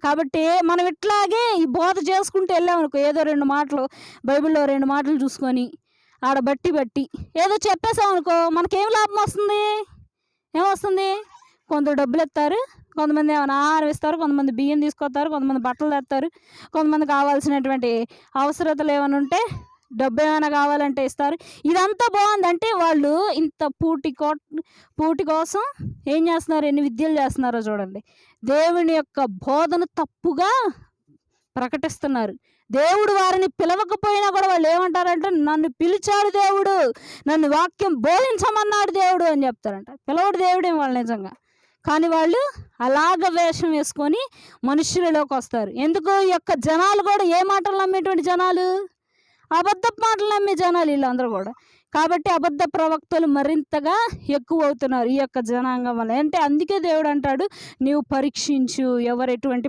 కాబట్టి మనం ఇట్లాగే ఈ బోధ చేసుకుంటూ వెళ్ళామనుకో, ఏదో 2 మాటలు బైబిల్‌లో 2 మాటలు చూసుకొని, ఆడ బట్టి ఏదో చెప్పేసామనుకో మనకేం లాభం వస్తుంది? ఏమొస్తుంది? కొందరు డబ్బులిస్తారు, కొంతమంది ఏమైనా ఆహారం ఇస్తారు, కొంతమంది బియ్యం తీసుకొస్తారు, కొంతమంది బట్టలు తెస్తారు, కొంతమంది కావాల్సినటువంటి అవసరతలు ఏమైనా ఉంటే డబ్బేమైనా కావాలంటే ఇస్తారు. ఇదంతా బావుంది. అంటే వాళ్ళు ఇంత పూటి కోసం ఏం చేస్తున్నారు? ఎన్ని విద్యలు చేస్తున్నారో చూడండి. దేవుని యొక్క బోధన తప్పుగా ప్రకటిస్తున్నారు. దేవుడు వారిని పిలవకపోయినా కూడా వాళ్ళు ఏమంటారంటే, నన్ను పిలిచాడు దేవుడు, నన్ను వాక్యం బోధించమన్నాడు దేవుడు అని చెప్తారంట. పిలవడు దేవుడేమో వాళ్ళు నిజంగా. కానీ వాళ్ళు అలాగ వేషం వేసుకొని మనుష్యులలోకి వస్తారు. ఎందుకు? ఈ యొక్క జనాలు కూడా ఏ మాటలు నమ్మేటువంటి జనాలు? అబద్ధపు మాటలు నమ్మే జనాలు వీళ్ళందరూ కూడా. కాబట్టి అబద్ధ ప్రవక్తలు మరింతగా ఎక్కువ అవుతున్నారు ఈ యొక్క జనాంగం వల్ల. అంటే అందుకే దేవుడు అంటాడు, నీవు పరీక్షించు ఎవరు ఎటువంటి